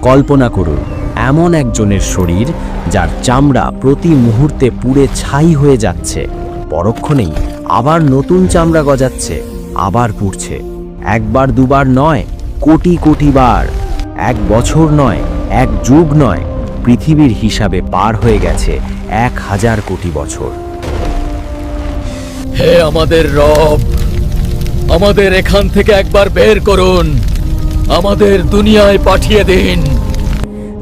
কল্পনা করুন এমন একজনের শরীর যার চামড়া প্রতি মুহূর্তে পুড়ে ছাই হয়ে যাচ্ছে, পরক্ষণেই আবার নতুন চামড়া গজাচ্ছে, আবার পুড়ছে। একবার দুবার নয়, কোটি কোটি বার। 1 বছর নয়, 1 যুগ নয়, পৃথিবীর হিসাবে পার হয়ে গেছে 1000 কোটি বছর। হে আমাদের রব, আমাদের এখান থেকে একবার বের করুন, আমাদের দুনিয়ায় পাঠিয়ে দিন।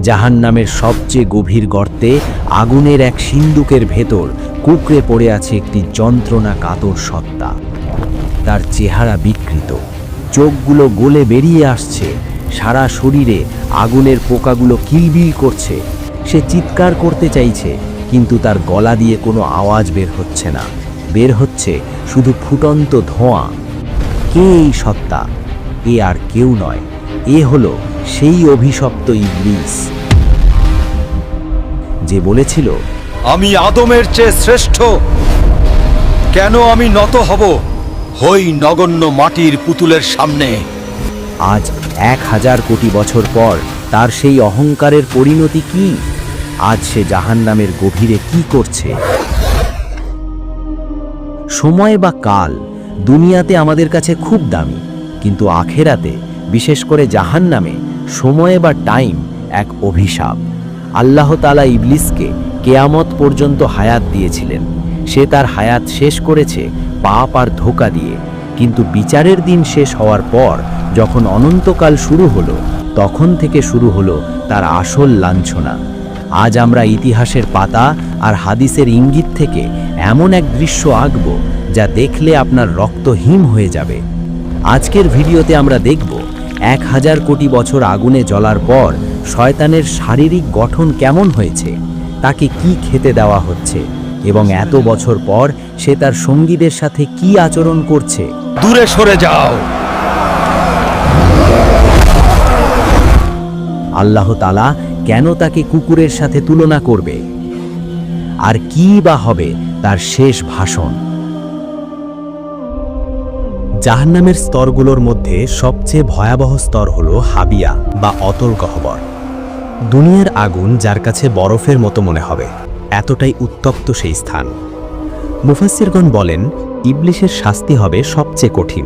জাহান্নামের সবচেয়ে গভীর গর্তে আগুনের এক সিন্দুকের ভেতর কুঁকড়ে পড়ে আছে একটি যন্ত্রণা কাতর সত্তা। তার চেহারা বিকৃত, চোখগুলো গলে বেরিয়ে আসছে, সারা শরীরে আগুনের পোকাগুলো কিলবিল করছে। সে চিৎকার করতে চাইছে, কিন্তু তার গলা দিয়ে কোনো আওয়াজ বের হচ্ছে না, বের হচ্ছে শুধু ফুটন্ত ধোঁয়া। কে এই সত্তা? এ আর কেউ নয়, এ হলো সেই অভিশপ্ত ইবলিস যে বলেছিল, আমি আদমের চেয়ে শ্রেষ্ঠ। কেন আমি নত হব হই নগণ্য মাটির পুতুলের সামনে? আজ 1000 কোটি বছর পর তার সেই অহংকারের পরিণতি কি? আজ সে জাহান্নামের গভীরে কি করছে? সময় বা কাল দুনিয়াতে আমাদের কাছে খুব দামি, কিন্তু আখেরাতে, বিশেষ করে জাহান্নামে, সময় বা টাইম এক অভিশাপ। আল্লাহ তাআলা ইবলিসকে কেয়ামত পর্যন্ত হায়াত দিয়েছিলেন। সে তার হায়াত শেষ করেছে পাপ আর ধোঁকা দিয়ে, কিন্তু বিচারের দিন শেষ হওয়ার পর যখন অনন্তকাল শুরু হলো, তখন থেকে শুরু হলো তার আসল লাঞ্ছনা। আজ আমরা ইতিহাসের পাতা আর হাদিসের ইঙ্গিত থেকে এমন এক দৃশ্য আঁকব যা দেখলে আপনার রক্ত হিম হয়ে যাবে। আজকের ভিডিওতে আমরা দেখব 1000 কোটি বছর আগুনে জ্বলার পর শয়তানের শারীরিক গঠন কেমন হয়েছে, তাকে কি খেতে দেওয়া হচ্ছে, এবং এত বছর পর সে তার সঙ্গীদের সাথে কি আচরণ করছে। দূরে সরে যাও। আল্লাহ তাআলা কেন তাকে কুকুরের সাথে তুলনা করবে? আর কি বা হবে তার শেষ ভাষণ? জাহান্নামের স্তরগুলোর মধ্যে সবচেয়ে ভয়াবহ স্তর হলো হাবিয়া বা অতল গহ্বর। দুনিয়ার আগুন যার কাছে বরফের মতো মনে হবে, এতটাই উত্তপ্ত সেই স্থান। মুফাসসিরগণ বলেন, ইবলিসের শাস্তি হবে সবচেয়ে কঠিন,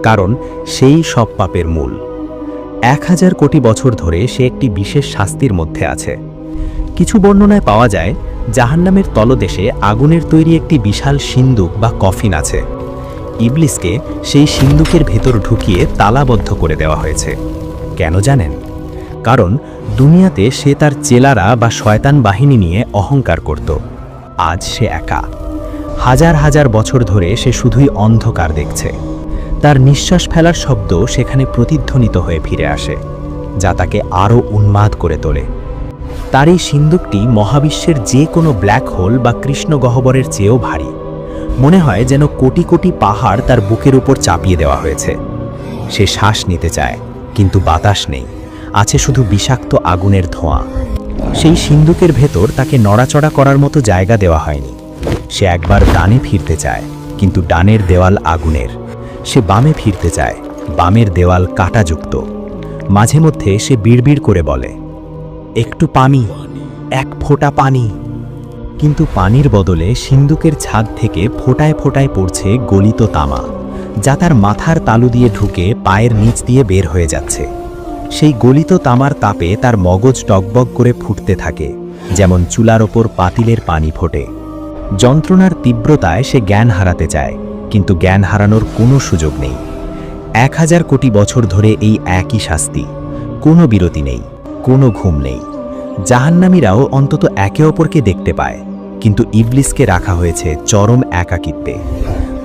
কারণ সেই সব পাপের মূল। 1000 কোটি বছর ধরে সে একটি বিশেষ শাস্তির মধ্যে আছে। কিছু বর্ণনায় পাওয়া যায় জাহান্নামের তলদেশে আগুনের তৈরি একটি বিশাল সিন্দুক বা কফিন আছে। ইবলিসকে সেই সিন্দুকের ভেতর ঢুকিয়ে তালাবদ্ধ করে দেওয়া হয়েছে। কেন জানেন? কারণ দুনিয়াতে সে তার চেলারা বা শয়তান বাহিনী নিয়ে অহংকার করত। আজ সে একা। হাজার হাজার বছর ধরে সে শুধুই অন্ধকার দেখছে। তার নিঃশ্বাস ফেলার শব্দ সেখানে প্রতিধ্বনিত হয়ে ফিরে আসে, যা তাকে আরও উন্মাদ করে তোলে। তার এই সিন্দুকটি মহাবিশ্বের যে কোনো ব্ল্যাক হোল বা কৃষ্ণ গহ্বরের চেয়েও ভারী। মনে হয় যেন কোটি কোটি পাহাড় তার বুকের উপর চাপিয়ে দেওয়া হয়েছে। সে শ্বাস নিতে চায়, কিন্তু বাতাস নেই, আছে শুধু বিষাক্ত আগুনের ধোঁয়া। সেই সিন্দুকের ভেতর তাকে নড়াচড়া করার মতো জায়গা দেওয়া হয়নি। সে একবার ডানে ফিরতে চায়, কিন্তু ডানের দেওয়াল আগুনের। সে বামে ফিরতে চায়, বামের দেওয়াল কাঁটাযুক্ত। মাঝে মধ্যে সে বিড়বিড় করে বলে, একটু পানি, এক ফোঁটা পানি। কিন্তু পানির বদলে সিন্দুকের ছাদ থেকে ফোঁটায় ফোঁটায় পড়ছে গলিত তামা, যা তার মাথার তালু দিয়ে ঢুকে পায়ের নিচ দিয়ে বের হয়ে যাচ্ছে। সেই গলিত তামার তাপে তার মগজ টগবগ করে ফুটতে থাকে, যেমন চুলার ওপর পাতিলের পানি ফোটে। যন্ত্রণার তীব্রতায় সে জ্ঞান হারাতে চায়, কিন্তু জ্ঞান হারানোর কোনো সুযোগ নেই। 1000 কোটি বছর ধরে এই একই শাস্তি, কোনো বিরতি নেই, কোনো ঘুম নেই। জাহান্নামীরাও অন্তত একে অপরকে দেখতে পায়, কিন্তু ইবলিসকে রাখা হয়েছে চরম একাকিত্বে।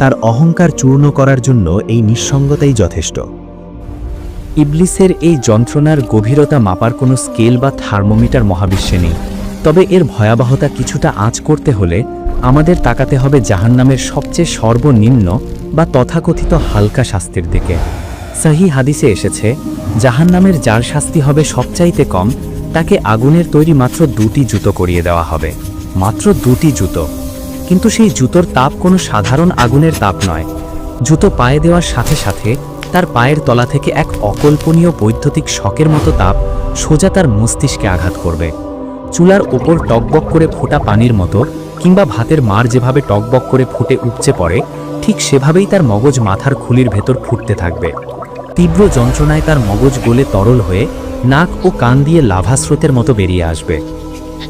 তার অহংকার চূর্ণ করার জন্য এই নিঃসঙ্গতাই যথেষ্ট। ইবলিসের এই যন্ত্রণার গভীরতা মাপার কোনো স্কেল বা থার্মোমিটার মহাবিশ্বে নেই। তবে এর ভয়াবহতা কিছুটা আঁচ করতে হলে আমাদের তাকাতে হবে জাহান্নামের সবচেয়ে সর্বনিম্ন বা তথাকথিত হালকা শাস্তির দিকে। সহি হাদিসে এসেছে, জাহান্নামের যার শাস্তি হবে সবচাইতে কম, তাকে আগুনের তৈরি মাত্র 2টি জুতো করিয়ে দেওয়া হবে। মাত্র 2টি জুতো। কিন্তু সেই জুতোর তাপ কোনো সাধারণ আগুনের তাপ নয়। জুতো পায়ে দেওয়ার সাথে সাথে তার পায়ের তলা থেকে এক অকল্পনীয় বৈদ্যুতিক শকের মতো তাপ সোজা তার মস্তিষ্কে আঘাত করবে। চুলার ওপর টকবক করে ফোটা পানির মতো কিংবা ভাতের মার যেভাবে টকবক করে ফুটে উপচে পড়ে, ঠিক সেভাবেই তার মগজ মাথার খুলির ভেতর ফুটতে থাকবে। তীব্র যন্ত্রণায় তার মগজ গলে তরল হয়ে নাক ও কান দিয়ে লাভা স্রোতের মতো বেরিয়ে আসবে।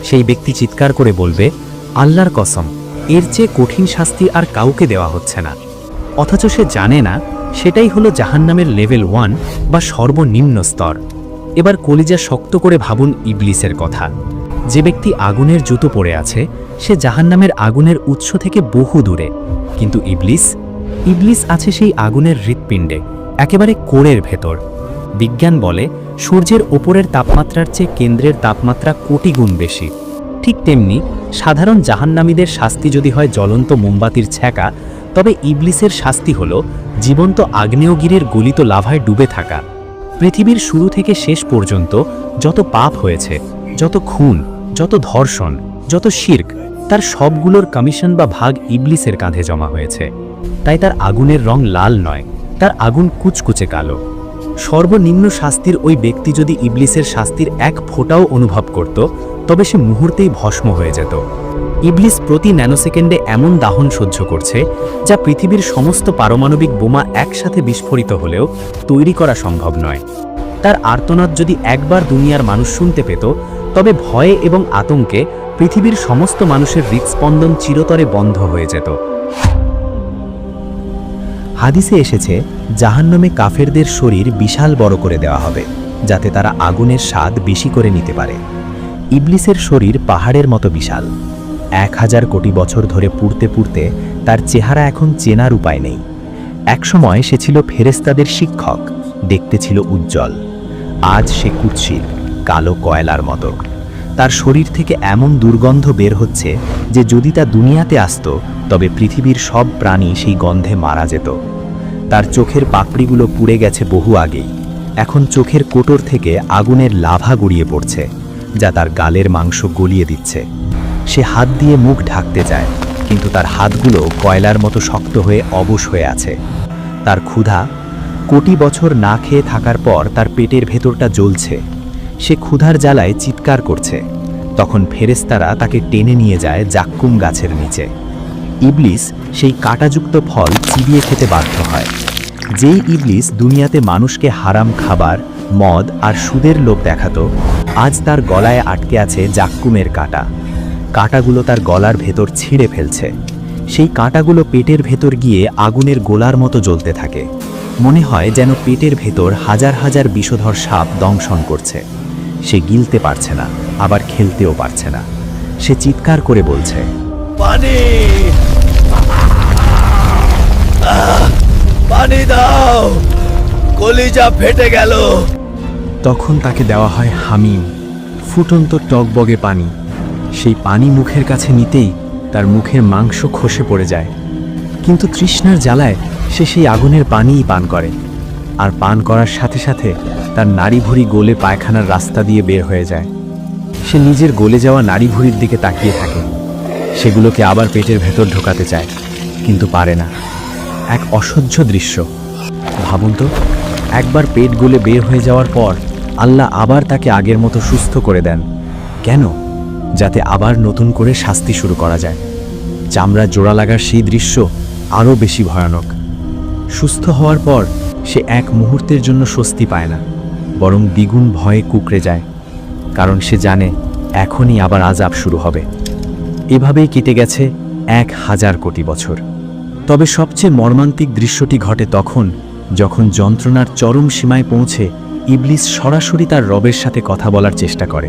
সেই ব্যক্তি চিৎকার করে বলবে, আল্লাহর কসম, এর চেয়ে কঠিন শাস্তি আর কাউকে দেওয়া হচ্ছে না। অথচ সে জানে না সেটাই হলো জাহান্নামের লেভেল 1 বা সর্বনিম্ন স্তর। এবার কলিজা শক্ত করে ভাবুন ইবলিসের কথা। যে ব্যক্তি আগুনের জুতো পরে আছে সে জাহান্নামের আগুনের উৎস থেকে বহু দূরে, কিন্তু ইবলিস আছে সেই আগুনের হৃৎপিণ্ডে, একেবারে কোরের ভেতর। বিজ্ঞান বলে সূর্যের ওপরের তাপমাত্রার চেয়ে কেন্দ্রের তাপমাত্রা কোটি গুণ বেশি। ঠিক তেমনি সাধারণ জাহান্নামীদের শাস্তি যদি হয় জ্বলন্ত মোমবাতির ছ্যাঁকা, তবে ইবলিসের শাস্তি হল জীবন্ত আগ্নেয়গিরির গলিত লাভায় ডুবে থাকা। পৃথিবীর শুরু থেকে শেষ পর্যন্ত যত পাপ হয়েছে, যত খুন, যত ধর্ষণ, যত শিরক, তার সবগুলোর কমিশন বা ভাগ ইবলিসের কাঁধে জমা হয়েছে। তাই তার আগুনের রং লাল নয়, তার আগুন কুচকুচে কালো। সর্বনিম্ন শাস্তির ওই ব্যক্তি যদি ইবলিসের শাস্তির এক ফোঁটাও অনুভব করত, তবে সে মুহূর্তেই ভস্ম হয়ে যেত। ইবলিস প্রতি ন্যানোসেকেন্ডে এমন দাহন সহ্য করছে যা পৃথিবীর সমস্ত পারমাণবিক বোমা একসাথে বিস্ফোরিত হলেও তৈরি করা সম্ভব নয়। তার আর্তনাদ যদি একবার দুনিয়ার মানুষ শুনতে পেত, তবে ভয়ে এবং আতঙ্কে পৃথিবীর সমস্ত মানুষের হৃৎস্পন্দন চিরতরে বন্ধ হয়ে যেত। হাদিসে এসেছে, জাহান্নামে কাফেরদের শরীর বিশাল বড় করে দেওয়া হবে, যাতে তারা আগুনের স্বাদ বেশি করে নিতে পারে। ইবলিসের শরীর পাহাড়ের মতো বিশাল। 1000 কোটি বছর ধরে পুড়তে পুড়তে তার চেহারা এখন চেনার উপায় নেই। একসময় সে ছিল ফেরেশতাদের শিক্ষক, দেখতে ছিল উজ্জ্বল। আজ সে কুৎসিত, কালো কয়লার মতো। তার শরীর থেকে এমন দুর্গন্ধ বের হচ্ছে যে যদি তা দুনিয়াতে আসতো, তবে পৃথিবীর সব প্রাণী সেই গন্ধে মারা যেত। তার চোখের পাপড়িগুলো পুড়ে গেছে বহু আগেই। এখন চোখের কোটর থেকে আগুনের লাভা গড়িয়ে পড়ছে, যা তার গালের মাংস গলিয়ে দিচ্ছে। সে হাত দিয়ে মুখ ঢাকতে চায়, কিন্তু তার হাতগুলো কয়লার মতো শক্ত হয়ে অবশ হয়ে আছে। তার ক্ষুধা, কোটি বছর না খেয়ে থাকার পর তার পেটের ভেতরটা জ্বলছে। সে ক্ষুধার জ্বালায় চিৎকার করছে। তখন ফেরেশতারা তাকে টেনে নিয়ে যায় জাক্কুম গাছের নিচে। ইবলিস সেই কাঁটাযুক্ত ফল চিবিয়ে খেতে বাধ্য হয়। যেই ইবলিস দুনিয়াতে মানুষকে হারাম খাবার, মদ আর সুদের লোভ দেখাতো, আজ তার গলায় আটকে আছে জাক্কুমের কাঁটা। কাঁটাগুলো তার গলার ভেতর ছিঁড়ে ফেলছে। সেই কাঁটাগুলো পেটের ভেতর গিয়ে আগুনের গোলার মতো জ্বলতে থাকে। মনে হয় যেন পেটের ভেতর হাজার হাজার বিষধর সাপ দংশন করছে। সে গিলতে পারছে না, আবার খেলতেও পারছে না। সে চিৎকার করে বলছে, পানি, পানি দাও, কলিজা ফেটে গেল। তখন তাকে দেওয়া হয় হামিম, ফুটন্ত টকবগে পানি। সেই পানি মুখের কাছে নিতেই তার মুখের মাংস খসে পড়ে যায়। কিন্তু তৃষ্ণার জ্বালায় সে সেই আগুনের পানিই পান করে। আর পান করার সাথে সাথে তার নাড়িভুঁড়ি গলে পায়খানার রাস্তা দিয়ে বের হয়ে যায়। সে নিজের গলে যাওয়া নাড়িভুঁড়ির দিকে তাকিয়ে থাকে। সেগুলোকে আবার পেটের ভেতর ঢোকাতে চায়, কিন্তু পারে না। এক অসহ্য দৃশ্য। ভাবুন তো, একবার পেট গলে বের হয়ে যাওয়ার পর আল্লাহ আবার তাকে আগের মতো সুস্থ করে দেন। কেন? যাতে আবার নতুন করে শাস্তি শুরু করা যায়। চামড়া জোড়া লাগার সেই দৃশ্য আরও বেশি ভয়ানক। সুস্থ হওয়ার পর সে এক মুহূর্তের জন্য স্বস্তি পায় না, বরং দ্বিগুণ ভয়ে কুঁকড়ে যায়। কারণ সে জানে এখনই আবার আযাব শুরু হবে। এভাবেই কেটে গেছে 1000 কোটি বছর। তবে সবচেয়ে মর্মান্তিক দৃশ্যটি ঘটে তখন, যখন যন্ত্রণার চরম সীমায় পৌঁছে ইবলিস সরাসরি তার রবের সাথে কথা বলার চেষ্টা করে।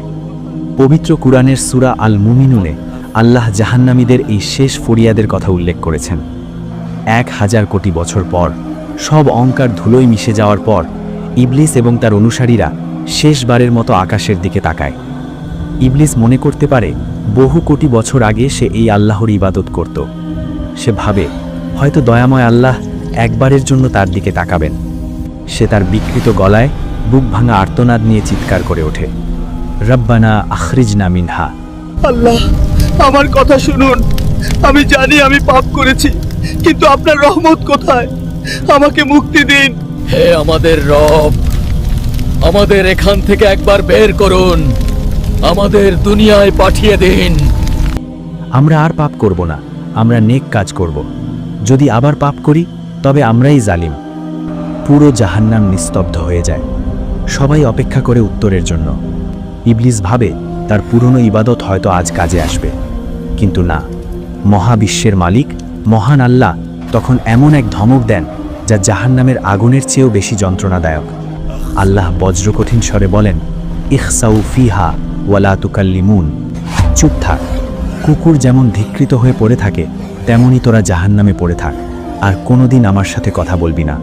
পবিত্র কুরআনের সূরা আল মুমিনুনে আল্লাহ জাহান্নামীদের এই শেষ ফরিয়াদের কথা উল্লেখ করেছেন। 1000 কোটি বছর পর, সব অহংকার ধুলোয় মিশে যাওয়ার পর, ইবলিস এবং তার অনুসারীরা শেষবারের মতো আকাশের দিকে তাকায়। ইবলিস মনে করতে পারে বহু কোটি বছর আগে সে এই আল্লাহর ইবাদত করত। সে ভাবে হয়তো দয়াময় আল্লাহ একবারের জন্য তার দিকে তাকাবেন। সে তার বিকৃত গলায় বুক ভাঙা আর্তনাদ নিয়ে চিৎকার করে ওঠে, রব্বানা আখরিজনা মিনহা। আল্লাহ, আমার কথা শুনুন। আমি জানি আমি পাপ করেছি, কিন্তু আপনার রহমত কোথায়? আমাকে মুক্তি দিন। হে আমাদের রব, আমাদের এখান থেকে একবার বের করুন, আমাদের দুনিয়ায় পাঠিয়ে দিন। আমরা আর পাপ করব না, আমরা নেক কাজ করব। যদি আবার পাপ করি তবে আমরাই জালিম। পুরো জাহান্নাম নিস্তব্ধ হয়ে যায়। সবাই অপেক্ষা করে উত্তরের জন্য। ইবলিস ভাবে তার পুরনো ইবাদত হয়তো আজ কাজে আসবে, কিন্তু না। মহাবিশ্বের মালিক মহান আল্লাহ তখন এমন এক ধমক দেন যা জাহান্নামের আগুনের চেয়েও বেশি যন্ত্রণাদায়ক। আল্লাহ বজ্রকঠিন স্বরে বলেন, ইখসাউ ফিহা ওয়ালা তুকাল্লিমুন। চুপ থাক। কুকুর যেমন ধিক্কৃত হয়ে পড়ে থাকে, তেমনি তোরা জাহান্নামে পড়ে থাক, আর কোনোদিন আমার সাথে কথা বলবি না।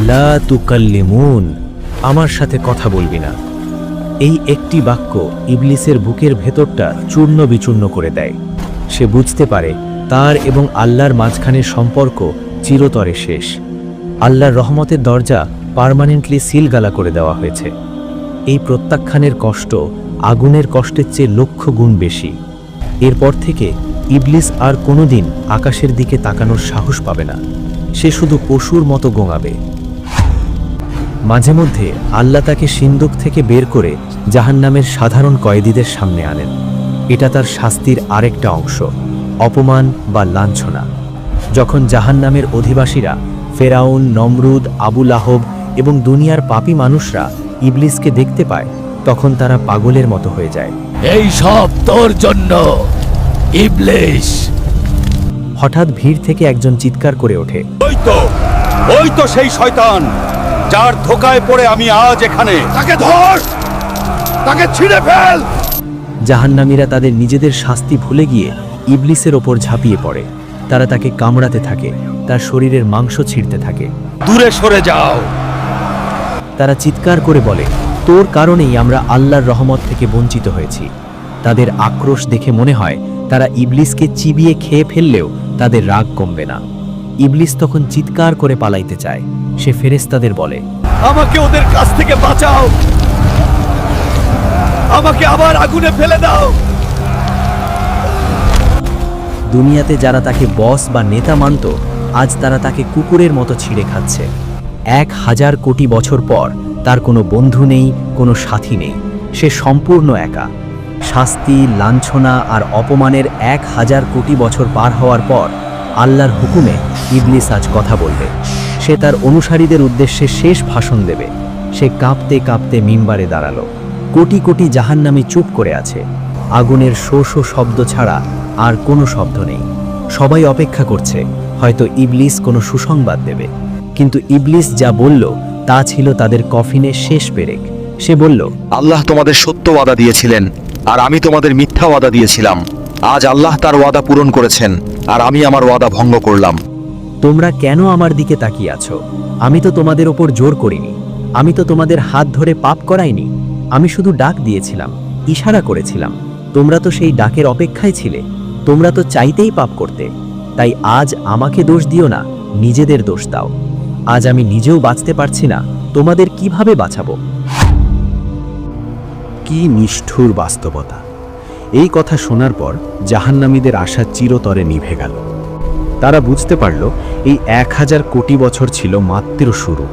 লা তুকাল্লিমুন, আমার সাথে কথা বলবি না। এই একটি বাক্য ইবলিসের বুকের ভেতরটা চূর্ণ বিচূর্ণ করে দেয়। সে বুঝতে পারে তার এবং আল্লাহর মাঝখানের সম্পর্ক চিরতরে শেষ। আল্লাহর রহমতের দরজা পার্মানেন্টলি সিলগালা করে দেওয়া হয়েছে। এই প্রত্যাখ্যানের কষ্ট আগুনের কষ্টের চেয়ে লক্ষ গুণ বেশি। এরপর থেকে ইবলিস আর কোনোদিন আকাশের দিকে তাকানোর সাহস পাবে না। সে শুধু পশুর মতো গোঙাবে। মাঝে মধ্যে আল্লাহ তাকে সিন্দুক থেকে বের করে জাহান্নামের সাধারণ কয়েদিদের সামনে আনেন। এটা তার শাস্তির আরেকটা অংশ, অপমান বা লাঞ্ছনা। যখন জাহান্নামের অধিবাসীরা ফেরাউন, নমরুদ, আবু লাহব এবং দুনিয়ার পাপী মানুষরা ইবলিসকে দেখতে পায়, তখন তারা পাগলের মতো হয়ে যায়। এই সব তোর জন্য ইবলিস। হঠাৎ ভিড় থেকে একজন চিৎকার করে ওঠে, ওই তো সেই শয়তান যার ধোকায় পড়ে আমি আজ এখানে। তাকে ধর, তাকে ছিঁড়ে ফেল। জাহান্নামীরা তাদের নিজেদের শাস্তি ভুলে গিয়ে ইবলিসের ওপর ঝাঁপিয়ে পড়ে। তারা তাকে কামড়াতে থাকে, তার শরীরের মাংস ছিঁড়তে থাকে। দূরে সরে যাও। তারা চিৎকার করে বলে, তোর কারণেই আমরা আল্লাহর রহমত থেকে বঞ্চিত হয়েছি। তাদের আক্রোশ দেখে মনে হয় তারা ইবলিসকে চিবিয়ে খেয়ে ফেললেও তাদের রাগ কমবে না। ইবলিস তখন চিৎকার করে পালাইতে চায়। সে ফেরেশতাদের বলে, আমাকে ওদের কাছ থেকে বাঁচাও, আমাকে আবার আগুনে ফেলে দাও। দুনিয়াতে যারা তাকে বস বা নেতা মানত, আজ তারা তাকে কুকুরের মতো ছিঁড়ে খাচ্ছে। 1000 কোটি বছর পর তার কোনো বন্ধু নেই, কোনো সাথী নেই। সে সম্পূর্ণ একা। শাস্তি, লাঞ্ছনা আর অপমানের 1000 কোটি বছর পার হওয়ার পর আল্লাহর হুকুমে ইবলিস আজ কথা বলবে। সে তার অনুসারীদের উদ্দেশ্যে শেষ ভাষণ দেবে। সে কাঁপতে কাঁপতে মিম্বারে দাঁড়ালো। কোটি কোটি জাহান্নামী চুপ করে আছে। আগুনের শো শো শব্দ ছাড়া আর কোনো শব্দ নেই। সবাই অপেক্ষা করছে, হয়তো ইবলিস কোনো সুসংবাদ দেবে। কিন্তু ইবলিস যা বলল তা ছিল তাদের কফিনের শেষ পেরেক। সে বলল, আল্লাহ তোমাদের সত্য ওয়াদা দিয়েছিলেন, আর আমি তোমাদের মিথ্যা ওয়াদা দিয়েছিলাম। আজ আল্লাহ তার ওয়াদা পূরণ করেছেন, আর আমি আমার ওয়াদা ভঙ্গ করলাম। তোমরা কেন আমার দিকে তাকিয়ে আছো? আমি তো তোমাদের ওপর জোর করিনি। আমি তো তোমাদের হাত ধরে পাপ করাইনি। আমি শুধু ডাক দিয়েছিলাম, ইশারা করেছিলাম। তোমরা তো সেই ডাকের অপেক্ষায় ছিলে। তোমরা তো চাইতেই পাপ করতে। তাই আজ আমাকে দোষ দিও না, নিজেদের দোষ দাও। আজ আমি নিজেও বাঁচতে পারছি না, তোমাদের কিভাবে বাঁচাবো? কি নিষ্ঠুর বাস্তবতা! এই কথা শোনার পর জাহান্নামীদের আশা চিরতরে নিভে গেল। তারা বুঝতে পারল এই 1000 কোটি বছর ছিল মাত্র শুরু।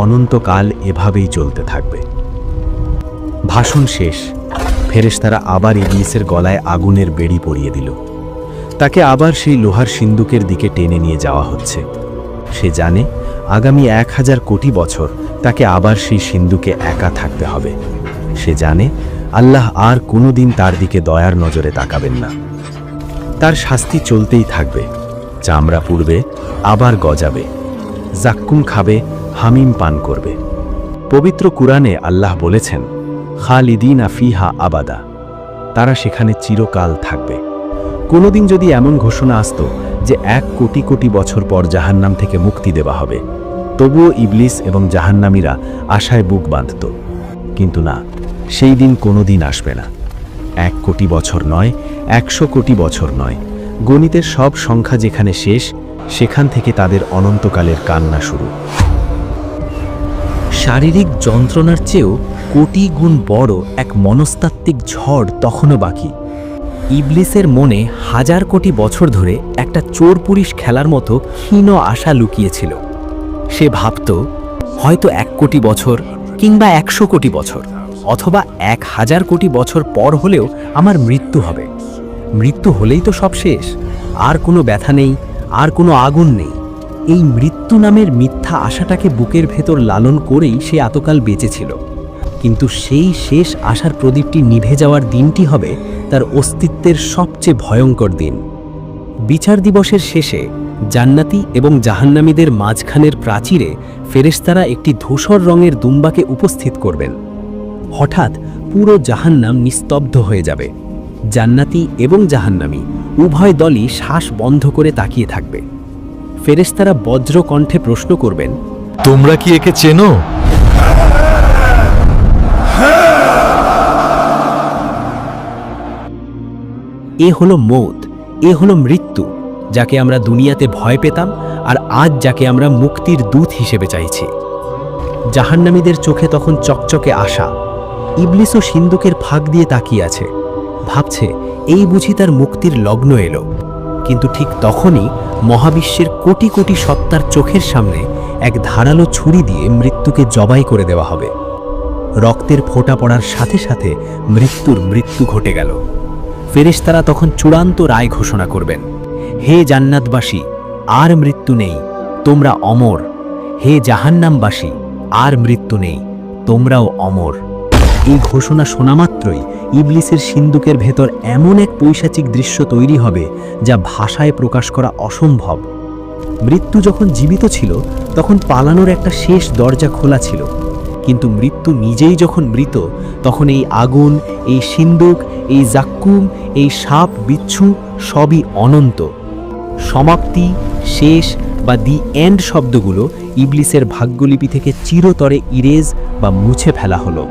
অনন্তকাল এভাবেই চলতে থাকবে। ভাষণ শেষ। ফেরেশতারা আবার ইবলিসের গলায় আগুনের বেড়ি পরিয়ে দিল। তাকে আবার সেই লোহার সিন্দুকের দিকে টেনে নিয়ে যাওয়া হচ্ছে। সে জানে আগামী 1000 কোটি বছর তাকে আবার সেই সিন্দুকে একা থাকতে হবে। সে জানে আল্লাহ আর কোনোদিন তার দিকে দয়ার নজরে তাকাবেন না। তার শাস্তি চলতেই থাকবে। চামড়া পুড়বে, আবার গজাবে, জাক্কুম খাবে, হামিম পান করবে। পবিত্র কুরআনে আল্লাহ বলেছেন, খালিদিনা ফিহা আবাদা। তারা সেখানে চিরকাল থাকবে। কোনোদিন যদি এমন ঘোষণা আসতো যে 1 কোটি কোটি বছর পর জাহান্নাম থেকে মুক্তি দেওয়া হবে, তবুও ইবলিস এবং জাহান্নামীরা আশায় বুক বাঁধত। কিন্তু না, সেই দিন কোনোদিন আসবে না। 1 কোটি বছর নয়, 100 কোটি বছর নয়। গণিতের সব সংখ্যা যেখানে শেষ, সেখান থেকে তাদের অনন্তকালের কান্না শুরু। শারীরিক যন্ত্রণার চেয়েও কোটি গুণ বড় এক মনস্তাত্ত্বিক ঝড় তখনও বাকি। ইবলিসের মনে 1000 কোটি বছর ধরে একটা চোর পুলিশ খেলার মতো ক্ষীণ আশা লুকিয়েছিল। সে ভাবত হয়তো 1 কোটি বছর কিংবা 100 কোটি বছর অথবা 1000 কোটি বছর পর হলেও আমার মৃত্যু হবে। মৃত্যু হলেই তো সব শেষ, আর কোনো ব্যথা নেই, আর কোনো আগুন নেই। এই মৃত্যু নামের মিথ্যা আশাটাকে বুকের ভেতর লালন করেই সে এতকাল বেঁচেছিল। কিন্তু সেই শেষ আশার প্রদীপটি নিভে যাওয়ার দিনটি হবে তার অস্তিত্বের সবচেয়ে ভয়ঙ্কর দিন। বিচার দিবসের শেষে জান্নাতি এবং জাহান্নামীদের মাঝখানের প্রাচীরে ফেরেশতারা একটি ধূসর রঙের দুম্বাকে উপস্থিত করবেন। হঠাৎ পুরো জাহান্নাম নিস্তব্ধ হয়ে যাবে। জান্নাতি এবং জাহান্নামী উভয় দলই শ্বাস বন্ধ করে তাকিয়ে থাকবে। ফেরেশতারা বজ্র কণ্ঠে প্রশ্ন করবেন, তোমরা কি একে চেনো? এ হলো মৌত, এ হলো মৃত্যু, যাকে আমরা দুনিয়াতে ভয় পেতাম আর আজ যাকে আমরা মুক্তির দূত হিসেবে চাইছি। জাহান্নামীদের চোখে তখন চকচকে আশা। ইবলিসও সিন্দুকের ফাঁক দিয়ে তাকিয়ে আছে, ভাবছে এই বুঝি তার মুক্তির লগ্ন এলো। কিন্তু ঠিক তখনই মহাবিশ্বের কোটি কোটি সত্তার চোখের সামনে এক ধারালো ছুরি দিয়ে মৃত্যুকে জবাই করে দেওয়া হবে। রক্তের ফোঁটা পড়ার সাথে সাথে মৃত্যু ঘটে গেল। ফেরেশতারা তখন চূড়ান্ত রায় ঘোষণা করবেন, হে জান্নাতবাসী, আর মৃত্যু নেই, তোমরা অমর। হে জাহান্নামবাসী, আর মৃত্যু নেই, তোমরাও অমর। এই ঘোষণা শোনা মাত্রই ইবলিসের সিন্দুকের ভেতর এমন এক পৈশাচিক দৃশ্য তৈরি হবে যা ভাষায় প্রকাশ করা অসম্ভব। মৃত্যু যখন জীবিত ছিল তখন পালানোর একটা শেষ দরজা খোলা ছিল, কিন্তু মৃত্যু নিজেই যখন মৃত তখন এই আগুন, এই সিন্দুক, এই জাক্কুম, এই সাপ বিচ্ছু সবই অনন্ত। সমাপ্তি, শেষ বা দি এন্ড শব্দগুলো ইবলিসের ভাগ্যলিপি থেকে চিরতরে ইরেজ বা মুছে ফেলা হলো।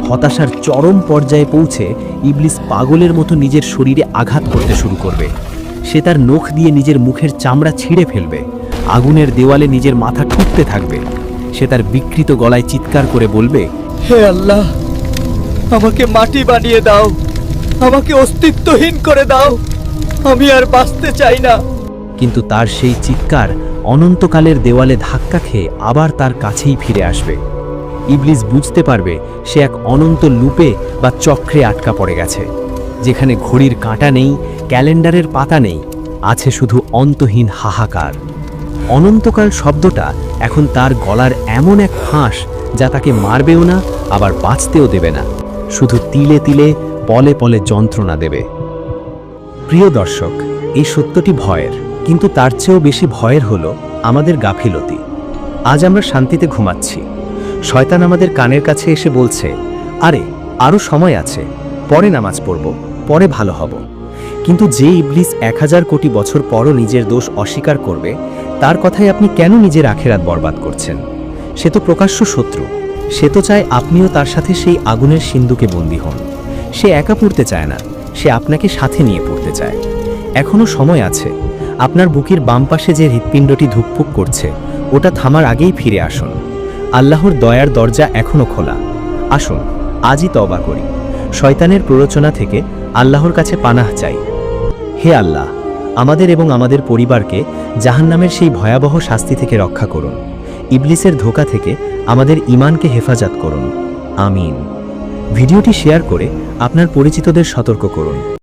হতাশার চরম পর্যায়ে পৌঁছে ইবলিস পাগলের মতো নিজের শরীরে আঘাত করতে শুরু করবে। সে তার নখ দিয়ে নিজের মুখের চামড়া ছিঁড়ে ফেলবে, আগুনের দেওয়ালে নিজের মাথা ঠুকতে থাকবে। সে তার বিকৃত গলায় চিৎকার করে বলবে, হে আল্লাহ, আমাকে মাটি বানিয়ে দাও, আমাকে অস্তিত্বহীন করে দাও, আমি আর বাঁচতে চাই না। কিন্তু তার সেই চিৎকার অনন্তকালের দেওয়ালে ধাক্কা খেয়ে আবার তার কাছেই ফিরে আসবে। ইবলিস বুঝতে পারবে সে এক অনন্ত লুপে বা চক্রে আটকা পড়ে গেছে, যেখানে ঘড়ির কাঁটা নেই, ক্যালেন্ডারের পাতা নেই, আছে শুধু অন্তহীন হাহাকার। অনন্তকাল শব্দটা এখন তার গলার এমন এক ফাঁস যা তাকে মারবেও না, আবার বাঁচতেও দেবে না, শুধু তিলে তিলে পলে পলে যন্ত্রণা দেবে। প্রিয় দর্শক, এই সত্যটি ভয়ের, কিন্তু তার চেয়েও বেশি ভয়ের হলো আমাদের গাফিলতি। আজ আমরা শান্তিতে ঘুমাচ্ছি, শয়তান আমাদের কানের কাছে এসে বলছে, আরে আরও সময় আছে, পরে নামাজ পড়ব, পরে ভালো হব। কিন্তু যে ইবলিস 1000 কোটি বছর পরও নিজের দোষ অস্বীকার করবে, তার কথায় আপনি কেন নিজের আখেরাত বরবাদ করছেন? সে তো প্রকাশ্য শত্রু। সে তো চায় আপনিও তার সাথে সেই আগুনের সিন্ধুকে বন্দী হন। সে একা পড়তে চায় না, সে আপনাকে সাথে নিয়ে পড়তে চায়। এখনও সময় আছে। আপনার বুকের বাম পাশে যে হৃৎপিণ্ডটি ধুকপুক করছে, ওটা থামার আগেই ফিরে আসুন। আল্লাহর দয়ার দরজা এখনও খোলা। আসুন আজই তওবা করি, শয়তানের প্ররোচনা থেকে আল্লাহর কাছে পানাহ চাই। হে আল্লাহ, আমাদের এবং আমাদের পরিবারকে জাহান্নামের সেই ভয়াবহ শাস্তি থেকে রক্ষা করুন। ইবলিসের ধোঁকা থেকে আমাদের ঈমানকে হেফাজত করুন। আমিন। ভিডিওটি শেয়ার করে আপনার পরিচিতদের সতর্ক করুন।